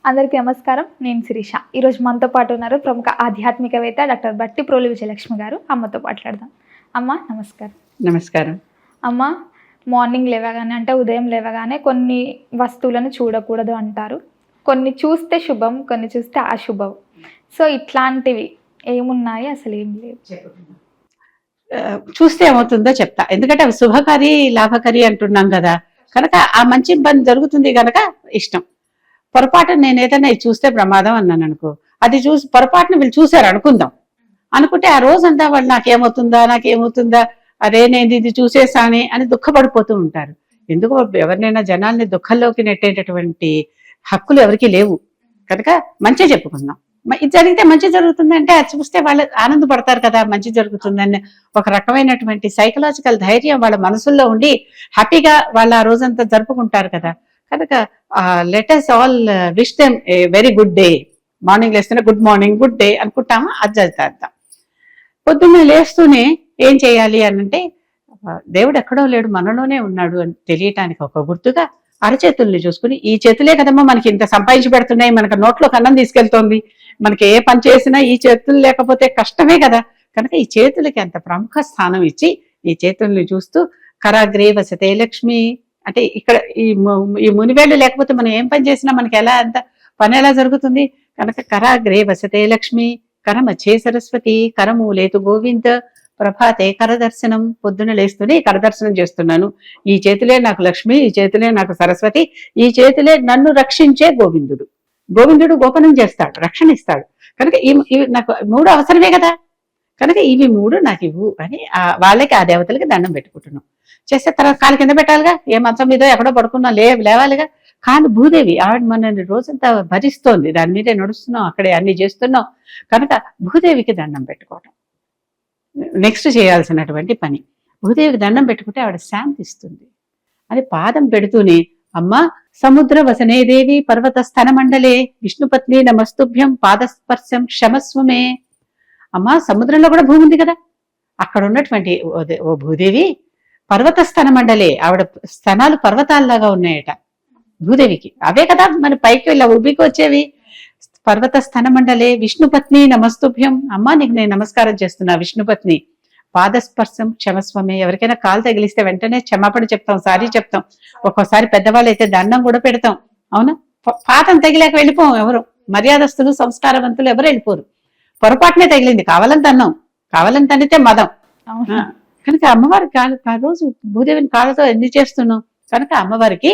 అందరికీ నమస్కారం. నేను శిరీష. ఈరోజు మనతో పాటు ఉన్నారు ప్రముఖ ఆధ్యాత్మికవేత్త డాక్టర్ భట్టిప్రోలు విజయలక్ష్మి గారు. అమ్మతో మాట్లాడదాం. అమ్మ నమస్కారం. నమస్కారం. అమ్మ, మార్నింగ్ లేవగానే అంటే ఉదయం లేవగానే కొన్ని వస్తువులను చూడకూడదు అంటారు. కొన్ని చూస్తే శుభం, కొన్ని చూస్తే అశుభం. సో ఇట్లాంటివి ఏమున్నాయి, అసలు ఏం లేవు? చూస్తే ఏమవుతుందో చెప్తా. ఎందుకంటే అవి శుభకరి లాభకరి అంటున్నాం కదా, కనుక ఆ మంచి పని జరుగుతుంది కనుక ఇష్టం. పొరపాటున నేను ఏదైనా ఇది చూస్తే ప్రమాదం అన్నాను అనుకో, అది చూసి పొరపాటున వీళ్ళు చూసారు అనుకుందాం, అనుకుంటే ఆ రోజంతా వాళ్ళు నాకేమవుతుందా అరే నేను ఇది చూసేసానే అని దుఃఖపడిపోతూ ఉంటారు. ఎందుకు ఎవరినైనా జనాల్ని దుఃఖంలోకి నెట్టేటటువంటి హక్కులు ఎవరికి లేవు కనుక మంచి చెప్పుకుందాం. ఇది జరిగితే మంచి జరుగుతుందంటే అది చూస్తే వాళ్ళు ఆనందపడతారు కదా, మంచి జరుగుతుందని ఒక రకమైనటువంటి సైకలాజికల్ ధైర్యం వాళ్ళ మనసుల్లో ఉండి హ్యాపీగా వాళ్ళు ఆ రోజంతా జరుపుకుంటారు కదా. కనుక let us all wish them a very good day. Morning లేస్తూనే గుడ్ మార్నింగ్, గుడ్ డే అనుకుంటామా, అది చేద్దాం. పొద్దున్న లేస్తూనే ఏం చేయాలి అని అంటే, దేవుడు ఎక్కడో లేడు మనలోనే ఉన్నాడు అని తెలియటానికి ఒక గుర్తుగా అరచేతుల్ని చూసుకుని, ఈ చేతులే కదమ్మా మనకి ఇంత సంపాదించి పెడుతున్నాయి, మనకు నోట్లో కన్నం తీసుకెళ్తోంది, మనకి ఏ పని చేసినా ఈ చేతులు లేకపోతే కష్టమే కదా. కనుక ఈ చేతులకి అంత ప్రముఖ స్థానం ఇచ్చి ఈ చేతుల్ని చూస్తూ కరాగ్రే వసతే లక్ష్మి అంటే, ఇక్కడ ఈ మునివేళ్ళు లేకపోతే మనం ఏం పని చేసినా మనకి అంత పని ఎలా జరుగుతుంది? కనుక కరాగ్రే వసతే లక్ష్మి, కరమచ్చే సరస్వతి, కరమూలేతు గోవింద, ప్రభాతే కరదర్శనం. పొద్దున లేస్తూనే కరదర్శనం చేస్తున్నాను. ఈ చేతులే నాకు లక్ష్మి, ఈ చేతులే నాకు సరస్వతి, ఈ చేతులే నన్ను రక్షించే గోవిందుడు. గోవిందుడు గోపనం చేస్తాడు, రక్షణ ఇస్తాడు. కనుక ఇవి నాకు మూడు అవసరమే కదా, కనుక ఇవి మూడు నాకు ఇవ్వు అని వాళ్ళకి ఆ దేవతలకి దండం పెట్టుకుంటున్నాం. చేస్తే తర్వాత కాలు కింద పెట్టాలిగా, ఏ మంచం మీద ఎక్కడో పడుకున్నా లేవాలిగా. కానీ భూదేవి ఆవిడ మనల్ని రోజంతా భరిస్తోంది, దాని మీదే నడుస్తున్నాం, అక్కడే అన్ని చేస్తున్నాం. కనుక భూదేవికి దండం పెట్టుకోవటం నెక్స్ట్ చేయాల్సినటువంటి పని. భూదేవికి దండం పెట్టుకుంటే ఆవిడ శాంతిస్తుంది అని పాదం పెడుతూనే, అమ్మ సముద్ర వసనే దేవి పర్వత స్థన మండలే విష్ణుపత్ని నమస్తుభ్యం పాదస్పర్శం క్షమస్వమే. అమ్మ సముద్రంలో కూడా భూమి ఉంది కదా, అక్కడ ఉన్నటువంటి ఓ భూదేవి పర్వత స్థన మండలే, ఆవిడ స్థనాలు పర్వతాల్లాగా ఉన్నాయట భూదేవికి. అవే కదా మన పైకి ఇలా ఉబ్బికి వచ్చేవి. పర్వత స్థన మండలే విష్ణుపత్ని నమస్తుభ్యం, అమ్మ నీకు నేను నమస్కారం చేస్తున్నా విష్ణుపత్ని. పాదస్పర్శం క్షమస్వమే, ఎవరికైనా కాలు తగిలిస్తే వెంటనే క్షమాపణ చెప్తాం, సారీ చెప్తాం. ఒక్కోసారి పెద్దవాళ్ళు అయితే దండం కూడా పెడతాం. అవునా, పాదం తగిలాక వెళ్ళిపోం ఎవరు, మర్యాదస్తులు సంస్కారవంతులు ఎవరు వెళ్ళిపోరు. పొరపాటునే తగిలింది, కావాలని తనితే మదం. కనుక అమ్మవారికి ఆ రోజు భూదేవిని కాళ్ళతో ఎన్ని చేస్తున్నాం, కనుక అమ్మవారికి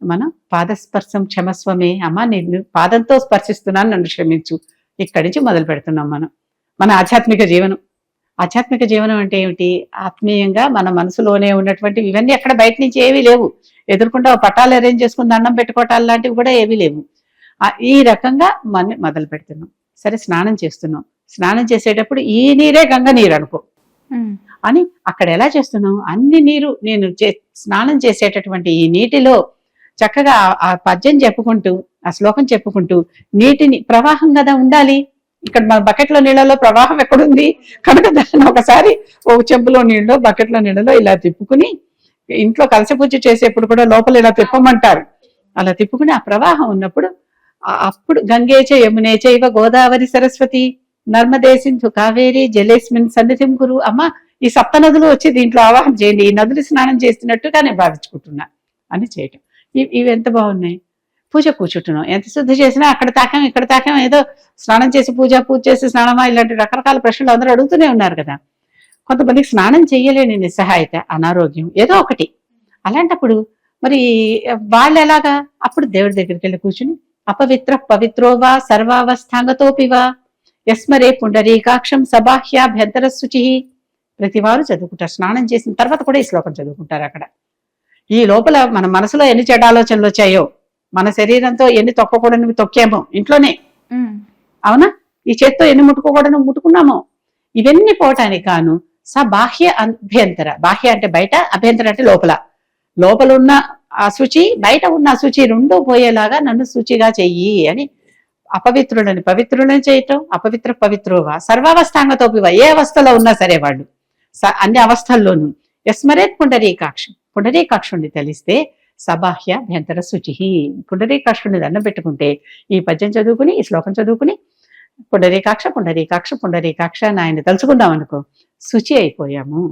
మనం పాదస్పర్శం క్షమస్వమే, అమ్మ నేను పాదంతో స్పర్శిస్తున్నాను, నన్ను క్షమించు. ఇక్కడి నుంచి మొదలు పెడుతున్నాం మన ఆధ్యాత్మిక జీవనం. ఆధ్యాత్మిక జీవనం అంటే ఏమిటి? ఆత్మీయంగా మన మనసులోనే ఉన్నటువంటి ఇవన్నీ ఎక్కడ బయట నుంచి ఏవీ లేవు. ఎదుర్కొంటే పట్టాలు అరేంజ్ చేసుకుని దండం పెట్టుకోవటాలు లాంటివి కూడా ఏవీ లేవు. ఈ రకంగా మనం మొదలు పెడుతున్నాం. సరే, స్నానం చేస్తున్నాం. స్నానం చేసేటప్పుడు ఈ నీరే గంగ నీరు అనుకో అని అక్కడ ఎలా చేస్తున్నాం, అన్ని నీరు నేను స్నానం చేసేటటువంటి ఈ నీటిలో చక్కగా ఆ పద్యం చెప్పుకుంటూ, ఆ శ్లోకం చెప్పుకుంటూ, నీటిని ప్రవాహం కదా ఉండాలి. ఇక్కడ మన బకెట్లో నీళ్ళలో ప్రవాహం ఎక్కడుంది? కనుక దాన్ని ఒకసారి ఒక చెంపులో నీళ్ళలో బకెట్లో నీళ్ళలో ఇలా తిప్పుకుని, ఇంట్లో కలశ పూజ చేసేప్పుడు కూడా లోపల ఇలా తిప్పమంటారు. అలా తిప్పుకుని ఆ ప్రవాహం ఉన్నప్పుడు అప్పుడు గంగేచ యమునే చైవ గోదావరి సరస్వతి నర్మదే సింధు కావేరి జలేస్మిన్ సన్నిధిం కురు. అమ్మ ఈ సప్త నదులు వచ్చి దీంట్లో ఆవాహన చేయండి, ఈ నదులు స్నానం చేస్తున్నట్టుగా నేను భావించుకుంటున్నా అని చేయటం. ఇవి ఎంత బాగున్నాయి. పూజ కూర్చుంటున్నాం, ఎంత శుద్ధి చేసినా అక్కడ తాకాం ఇక్కడ తాకాం, ఏదో స్నానం చేసి పూజ చేసి స్నానమా, ఇలాంటి రకరకాల ప్రశ్నలు అందరూ అడుగుతూనే ఉన్నారు కదా. కొంతమందికి స్నానం చెయ్యలేని నిస్సహాయత, అనారోగ్యం, ఏదో ఒకటి. అలాంటప్పుడు మరి వాళ్ళు ఎలాగా? అప్పుడు దేవుడి దగ్గరికి వెళ్ళి కూర్చుని, అపవిత్ర పవిత్రోవా సర్వావస్థాంగతోపివా యస్మరే పుండరీకాక్షం సబాహ్యాభ్యంతర శుచి. ప్రతివారు చదువుకుంటారు. స్నానం చేసిన తర్వాత కూడా ఈ శ్లోకం చదువుకుంటారు. అక్కడ ఈ లోపల మన మనసులో ఎన్ని చెడు ఆలోచనలు వచ్చాయో, మన శరీరంతో ఎన్ని తొక్కకూడనివి తొక్కామో ఇంట్లోనే, అవునా, ఈ చేత్తో ఎన్ని ముట్టుకోకూడని ముట్టుకున్నామో, ఇవన్నీ పోవటానికి కాను బాహ్య అభ్యంతర. బాహ్య అంటే బయట, అభ్యంతర అంటే లోపల ఉన్న అశుచి, బయట ఉన్న అశుచి రెండూ పోయేలాగా నన్ను శుచిగా చెయ్యి అని. అపవిత్రులని పవిత్రులని చేయటం, అపవిత్ర పవిత్రోవా సర్వావస్థాంగతోపివా, ఏ అవస్థలో ఉన్నా సరే వాళ్ళు అన్ని అవస్థల్లోనూ యస్మరేత్ పుండరీకాక్షం, పుండరీకాక్షుణ్ణి తెలిస్తే సబాహ్యాభ్యంతర శుచి. పుండరీకాక్షుని దండం పెట్టుకుంటే ఈ పద్యం చదువుకుని ఈ శ్లోకం చదువుకుని పుండరీకాక్ష పుండరీకాక్ష పుండరీకాక్ష అని ఆయన తలుచుకుందాం అనుకో, శుచి అయిపోయాము.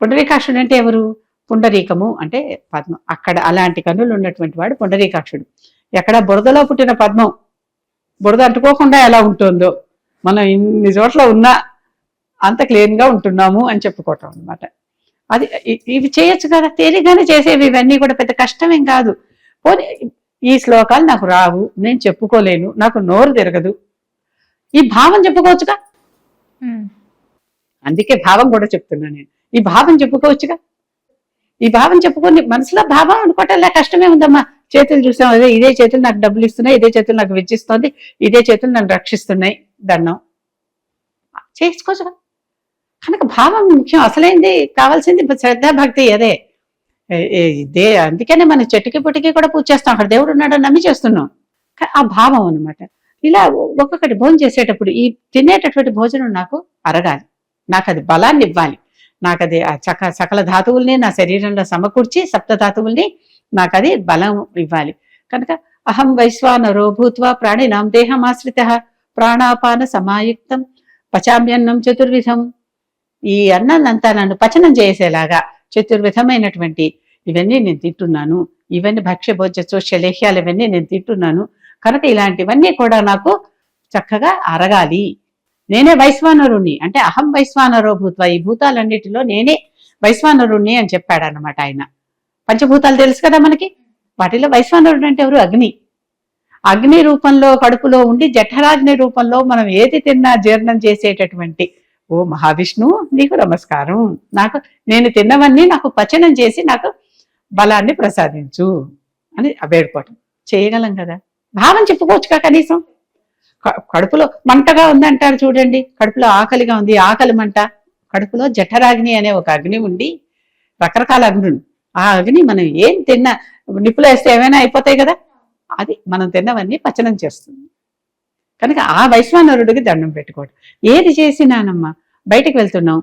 పుండరీకాక్షుడు అంటే ఎవరు? పుండరీకము అంటే పద్మం. అక్కడ అలాంటి కన్నులు ఉన్నటువంటి వాడు పుండరీకాక్షుడు. ఎక్కడ బురదలో పుట్టిన పద్మం బురద అంటుకోకుండా ఎలా ఉంటుందో మనం ఇన్ని చోట్ల ఉన్నా అంత క్లీన్ గా ఉంటున్నాము అని చెప్పుకోవటం అనమాట. అది ఇవి చేయొచ్చు కదా, తేలిగానే చేసేవి. ఇవన్నీ కూడా పెద్ద కష్టమేం కాదు. పోనీ ఈ శ్లోకాలు నాకు రావు, నేను చెప్పుకోలేను, నాకు నోరు తిరగదు, ఈ భావం చెప్పుకోవచ్చుగా. అందుకే భావం కూడా చెప్తున్నా నేను. ఈ భావం చెప్పుకోవచ్చుగా. ఈ భావం చెప్పుకొని మనసులో భావం అనుకోవటంలా కష్టమే ఉందమ్మా. చేతులు చూసాం, అదే ఇదే చేతులు నాకు డబ్బులు ఇస్తున్నాయి, ఇదే చేతులు నాకు వెచ్చిస్తుంది, ఇదే చేతులు నన్ను రక్షిస్తున్నాయి, దండం చేసుకోవచ్చుగా. కనుక భావం ముఖ్యం. అసలైంది కావాల్సింది శ్రద్ధ భక్తి. అదే ఇదే అందుకనే మన చెట్టుకి పుట్టికి కూడా పూజ చేస్తాం, అక్కడ దేవుడు ఉన్నాడని నమ్మి చేస్తున్నాం. ఆ భావం అనమాట. ఇలా ఒక్కొక్కటి భోజనం చేసేటప్పుడు ఈ తినేటటువంటి భోజనం నాకు అరగాలి, నాకు అది బలాన్ని ఇవ్వాలి, నాకు అది సకల ధాతువుల్ని నా శరీరంలో సమకూర్చి సప్త ధాతువుల్ని నాకు అది బలం ఇవ్వాలి. కనుక అహం వైశ్వానరో భూత్వా ప్రాణినాం దేహమాశ్రిత ప్రాణాపాన సమాయుక్తం పచామ్యన్నం చతుర్విధం. ఈ అన్నాన్నంతా నన్ను పచనం చేసేలాగా చతుర్విధమైనటువంటి ఇవన్నీ నేను తింటున్నాను. ఇవన్నీ భక్ష్య భోజ్య శలేహ్యాలు ఇవన్నీ నేను తింటున్నాను. కనుక ఇలాంటివన్నీ కూడా నాకు చక్కగా అరగాలి. నేనే వైశ్వానరుణ్ణి అంటే అహం వైశ్వానరో భూత్వ, ఈ భూతాలన్నిటిలో నేనే వైశ్వానరుణ్ణి అని చెప్పాడనమాట ఆయన. పంచభూతాలు తెలుసు కదా మనకి, వాటిలో వైశ్వానరుడు అంటే ఎవరు? అగ్ని. అగ్ని రూపంలో కడుపులో ఉండి జఠరాగ్ని రూపంలో మనం ఏది తిన్నా జీర్ణం చేసేటటువంటి ఓ మహావిష్ణువు నీకు నమస్కారం, నాకు నేను తిన్నవన్నీ నాకు పచనం చేసి నాకు బలాన్ని ప్రసాదించు అని వేడుకోవటం చేయగలం కదా. భావం చెప్పుకోవచ్చుగా కనీసం. కడుపులో మంటగా ఉందంటారు చూడండి, కడుపులో ఆకలిగా ఉంది, ఆకలి మంట. కడుపులో జఠరాగ్ని అనే ఒక అగ్ని ఉండి, రకరకాల అగ్నులు, ఆ అగ్ని మనం ఏం తిన్నా నిప్పులు వేస్తే ఏమైనా అయిపోతాయి కదా, అది మనం తిన్నవన్నీ పచనం చేస్తుంది. కనుక ఆ వైశ్వానరుడికి దండం పెట్టుకోవడం. ఏది చేసినానమ్మా బయటికి వెళ్తున్నాం,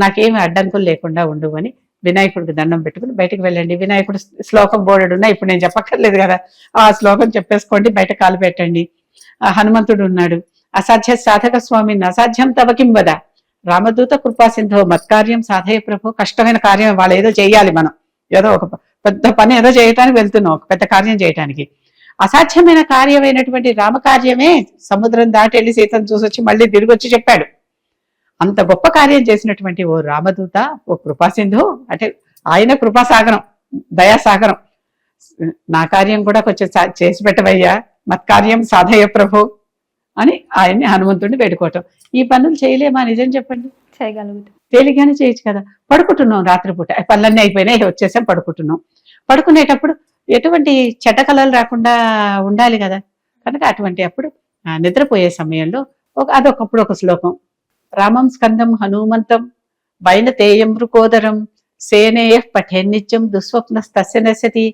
నాకేమి అడ్డంకులు లేకుండా ఉండు అని వినాయకుడికి దండం పెట్టుకుని బయటకు వెళ్ళండి. వినాయకుడు శ్లోకం బోర్డున్నా ఇప్పుడు నేను చెప్పక్కర్లేదు కదా, ఆ శ్లోకం చెప్పేసుకోండి, బయట కాలు పెట్టండి. హనుమంతుడు ఉన్నాడు, అసాధ్య సాధక స్వామిని అసాధ్యం తవకిం వద రామదూత కృపా సింధో మత్కార్యం సాధయ ప్రభు. కష్టమైన కార్యం వాళ్ళు ఏదో చేయాలి, మనం ఏదో ఒక పెద్ద పని ఏదో చేయటానికి వెళ్తున్నాం, ఒక పెద్ద కార్యం చేయటానికి. అసాధ్యమైన కార్యమైనటువంటి రామకార్యమే సముద్రం దాటి వెళ్ళి సీతను చూసొచ్చి మళ్ళీ తిరిగి వచ్చి చెప్పాడు. అంత గొప్ప కార్యం చేసినటువంటి ఓ రామదూత, ఓ కృపాసింధు అంటే ఆయన కృపాసాగరం, దయాసాగరం, నా కార్యం కూడా కొంచెం చేసి పెట్టవయ్యా, మత్కార్యం సాధయ ప్రభు అని ఆయన్ని హనుమంతుడిని వేడుకోవటం. ఈ పనులు చేయలేమా? నిజం చెప్పండి. చేయగలుగుతాం, తేలిగ్గానే చేయొచ్చు కదా. పడుకుంటున్నాం రాత్రిపూట, పనులన్నీ అయిపోయినాయి, వచ్చేసాం, పడుకుంటున్నాం. పడుకునేటప్పుడు ఎటువంటి చెడ్డ కళలు రాకుండా ఉండాలి కదా. కనుక అటువంటి అప్పుడు నిద్రపోయే సమయంలో అదొకప్పుడు ఒక శ్లోకం, రామం స్కందం హనుమంతం వైనతేయం మృకోదరం సేనేయ పఠేన్నిత్యం దుస్వప్నస్తస్య నశ్యతి.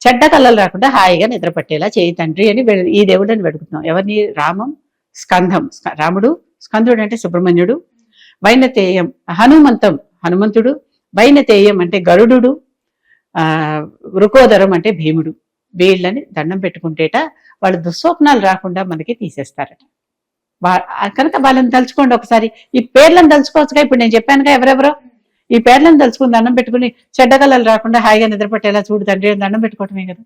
చెడ్డ కళలు రాకుండా హాయిగా నిద్రపట్టేలా చేయి తండ్రి అని ఈ దేవుడిని వెడుకుతున్నాం. ఎవరిని? రామం స్కంధం, రాముడు, స్కందుడు అంటే సుబ్రహ్మణ్యుడు, వైనతేయం హనుమంతం హనుమంతుడు, వైనతేయం అంటే గరుడు, వృకోదరం అంటే భీముడు. వీళ్ళని దండం పెట్టుకుంటేట వాళ్ళు దుస్వప్నాలు రాకుండా మనకి తీసేస్తారట. కనుక వాళ్ళని తలుచుకోండి ఒకసారి. ఈ పేర్లను తలుచుకోవచ్చుగా, ఇప్పుడు నేను చెప్పానుగా ఎవరెవరో, ఈ పేర్లను తలుచుకుని దండం పెట్టుకుని చెడ్డగలలు రాకుండా హాయిగా నిద్రపట్టేలా చూడు తండ్రి అని దండం పెట్టుకోవటమే కదా.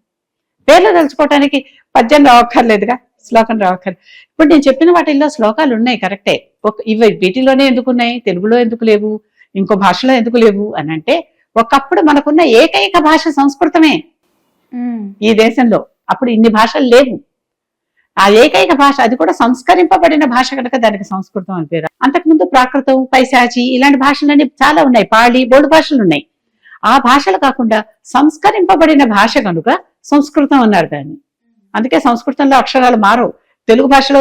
పేర్లు తలుచుకోవటానికి పద్యం రావక్కర్లేదుగా, శ్లోకం రావక్కర్లేదు. ఇప్పుడు నేను చెప్పిన వాటిల్లో శ్లోకాలు ఉన్నాయి కరెక్టే, ఇవి వీటిలోనే ఎందుకున్నాయి, తెలుగులో ఎందుకు లేవు, ఇంకో భాషలో ఎందుకు లేవు అని అంటే, ఒకప్పుడు మనకున్న ఏకైక భాష సంస్కృతమే ఈ దేశంలో. అప్పుడు ఇన్ని భాషలు లేవు. ఆ ఏకైక భాష, అది కూడా సంస్కరింపబడిన భాష కనుక దానికి సంస్కృతం అని పేరు. అంతకుముందు ప్రాకృతం, పైశాచి ఇలాంటి భాషలన్నీ చాలా ఉన్నాయి, పాళి బోర్డు భాషలు ఉన్నాయి. ఆ భాషలు కాకుండా సంస్కరింపబడిన భాష కనుక సంస్కృతం అన్నారు దాన్ని. అందుకే సంస్కృతంలో అక్షరాలు మారవు. తెలుగు భాషలో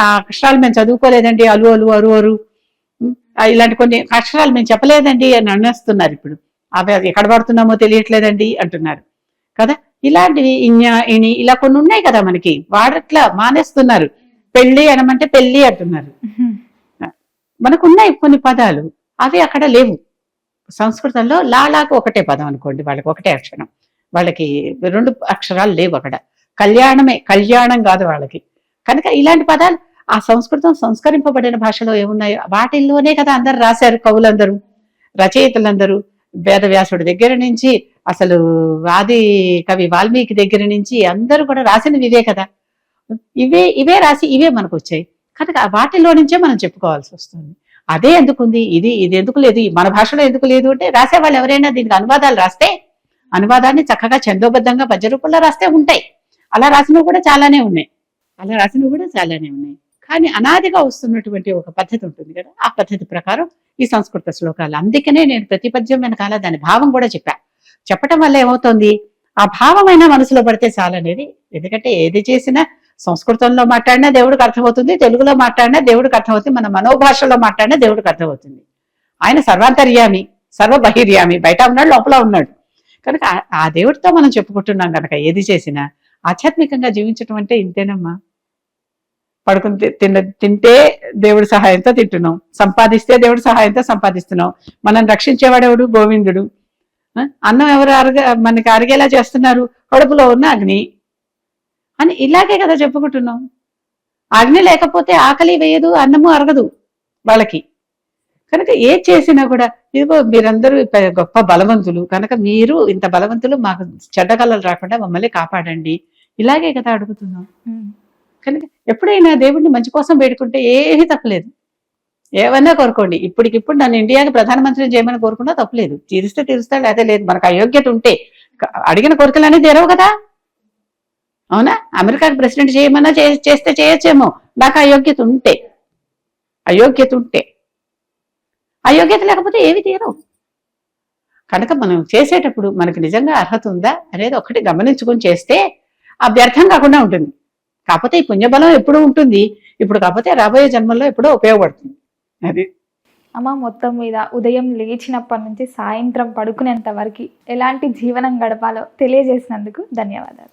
ఆ అక్షరాలు మేము చదువుకోలేదండి, అలు అలు అరు అరు ఇలాంటి కొన్ని అక్షరాలు మేము చెప్పలేదండి అని అనేస్తున్నారు. ఇప్పుడు అవి ఎక్కడ పడుతున్నామో తెలియట్లేదండి అంటున్నారు కదా. ఇలాంటివి ఇన్య ఇణి ఇలా కొన్ని ఉన్నాయి కదా మనకి, వాడట్లా మానేస్తున్నారు. పెళ్లి అనమంటే పెళ్లి అంటున్నారు. మనకున్నాయి కొన్ని పదాలు, అవి అక్కడ లేవు. సంస్కృతంలో లాలాకు ఒకటే పదం అనుకోండి, వాళ్ళకి ఒకటే అక్షరం, వాళ్ళకి 2 అక్షరాలు లేవు అక్కడ. కళ్యాణమే, కళ్యాణం కాదు వాళ్ళకి. కనుక ఇలాంటి పదాలు ఆ సంస్కృతం సంస్కరింపబడిన భాషలో ఏమున్నాయో వాటిల్లోనే కదా అందరు రాశారు. కవులందరూ, రచయితలందరూ, వేదవ్యాసుడి దగ్గర నుంచి అసలు ఆది కవి వాల్మీకి దగ్గర నుంచి అందరూ కూడా రాసినవి ఇవే కదా. ఇవే రాసి ఇవే మనకు వచ్చాయి. కనుక వాటిలో నుంచే మనం చెప్పుకోవాల్సి వస్తుంది. అదే ఎందుకుంది, ఇది ఎందుకు లేదు, మన భాషలో ఎందుకు లేదు అంటే, రాసేవాళ్ళు ఎవరైనా దీనికి అనువాదాలు రాస్తే అనువాదాన్ని చక్కగా ఛందోబద్ధంగా పద్య రూపంలో రాస్తే ఉంటాయి. అలా రాసినవి కూడా చాలానే ఉన్నాయి. కానీ అనాదిగా వస్తున్నటువంటి ఒక పద్ధతి ఉంటుంది కదా, ఆ పద్ధతి ప్రకారం ఈ సంస్కృత శ్లోకాలు. అందుకనే నేను ప్రతి పద్యం వెనకాల దాని భావం కూడా చెప్పటం వల్ల ఏమవుతుంది, ఆ భావమైన మనసులో పడితే చాలనేది. ఎందుకంటే ఏది చేసినా సంస్కృతంలో మాట్లాడినా దేవుడికి అర్థమవుతుంది, తెలుగులో మాట్లాడినా దేవుడికి అర్థమవుతుంది, మన మనోభాషలో మాట్లాడినా దేవుడికి అర్థమవుతుంది. ఆయన సర్వాంతర్యామి, సర్వబహిర్యామి, బయట ఉన్నాడు, లోపల ఉన్నాడు. కనుక ఆ దేవుడితో మనం చెప్పుకుంటున్నాం కనుక ఏది చేసినా ఆధ్యాత్మికంగా జీవించటం అంటే ఇంతేనమ్మా. పడుకుని తింటే దేవుడి సహాయంతో తింటున్నాం, సంపాదిస్తే దేవుడి సహాయంతో సంపాదిస్తున్నాం. మనం రక్షించేవాడెవడు? గోవిందుడు. అన్నం ఎవరు మనకి అరిగేలా చేస్తున్నారు? కడుపులో ఉన్న అగ్ని అని ఇలాగే కదా చెప్పుకుంటున్నాం. అగ్ని లేకపోతే ఆకలి వేయదు, అన్నము అరగదు వాళ్ళకి. కనుక ఏది చేసినా కూడా ఇదిగో మీరందరూ గొప్ప బలవంతులు కనుక మీరు ఇంత బలవంతులు, మాకు చెడ్డకళలు రాకుండా మమ్మల్ని కాపాడండి, ఇలాగే కదా అడుగుతున్నాం. కనుక ఎప్పుడైనా దేవుడిని మంచి కోసం వేడుకుంటే ఏమీ తప్పలేదు. ఏమన్నా కోరుకోండి, ఇప్పటికిప్పుడు నన్ను ఇండియాకి ప్రధానమంత్రిని చేయమని కోరుకున్నా తప్పలేదు. తీరిస్తే తీరుస్తాడు, అదే లేదు. మనకు అయోగ్యత ఉంటే అడిగిన కోరికలు అనేది తెరవు కదా. అవునా? అమెరికాకి ప్రెసిడెంట్ చేయమన్నా చేస్తే చేయొచ్చేమో, నాకు అయోగ్యత ఉంటే. అయోగ్యత లేకపోతే ఏవి తీరవు. కనుక మనం చేసేటప్పుడు మనకు నిజంగా అర్హత ఉందా అనేది ఒకటి గమనించుకొని చేస్తే అభ్యర్థం కాకుండా ఉంటుంది. కాకపోతే ఈ పుణ్యబలం ఎప్పుడూ ఉంటుంది, ఇప్పుడు కాకపోతే రాబోయే జన్మల్లో ఎప్పుడో ఉపయోగపడుతుంది. అది అమ్మ, మొత్తం మీద ఉదయం లేచినప్పటి నుంచి సాయంత్రం పడుకునేంత వరకు ఎలాంటి జీవనం గడపాలో తెలియజేసినందుకు ధన్యవాదాలు.